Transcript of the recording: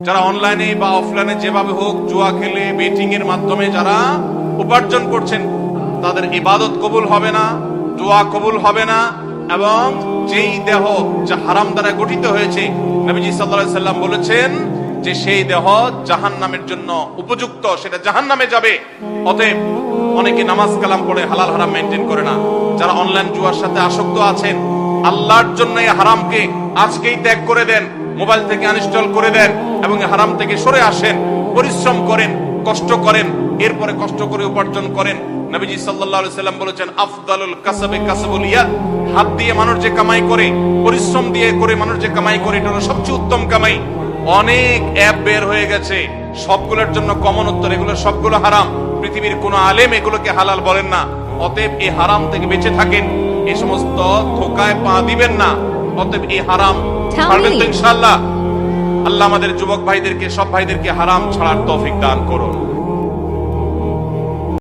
যারা অনলাইনে বা অফলাইনে যেভাবে হোক জুয়া খেলে বেটিং এর মাধ্যমে যারা উপার্জন করছেন, তাদের ইবাদত কবুল হবে না, দোয়া কবুল হবে না। এবং যেই দেহ যা হারাম দ্বারা গঠিত হয়েছে, নবীজি সাল্লাল্লাহু আলাইহি সাল্লাম বলেছেন যে সেই দেহ জাহান্নামের জন্য উপযুক্ত, সেটা জাহান্নামে যাবে। অতএব অনেকে নামাজ কালাম পড়ে হালাল হারাম মেনটেন করে না। যারা অনলাইন জুয়ার সাথে আসক্ত আছেন, আল্লাহর জন্য এই হারামকে আজকেই ত্যাগ করে দেন, মোবাইল থেকে আনইনস্টল করে দেন এবং হারাম থেকে সরে আসেন। পরিশ্রম করেন, কষ্ট করেন, এরপরে কষ্ট করে উপার্জন করেন। নবীজি সাল্লাল্লাহু আলাইহি সাল্লাম বলেছেন, আফদালুল কাসবে কাসবুল ইয়াদ। হাত দিয়ে মানুষ যে কামাই করে, পরিশ্রম দিয়ে করে মানুষ যে কামাই করে, এটা হলো সবচেয়ে উত্তম কামাই। অনেক অ্যাপ বের হয়ে গেছে, সবগুলোর জন্য কমন উত্তর, এগুলো সবগুলো হারাম। পৃথিবীর কোন আলেম এগুলোকে হালাল বলেন না। অতএব এই হারাম থেকে বেঁচে থাকেন, এই সমস্ত ধোঁকায় পা দিবেন না। অতএব এই হারাম ছাড়বেন তো ইনশাআল্লাহ। আল্লাহ আমাদের যুবক ভাইদেরকে, সব ভাইদেরকে হারাম ছাড়ার তৌফিক দান করুন।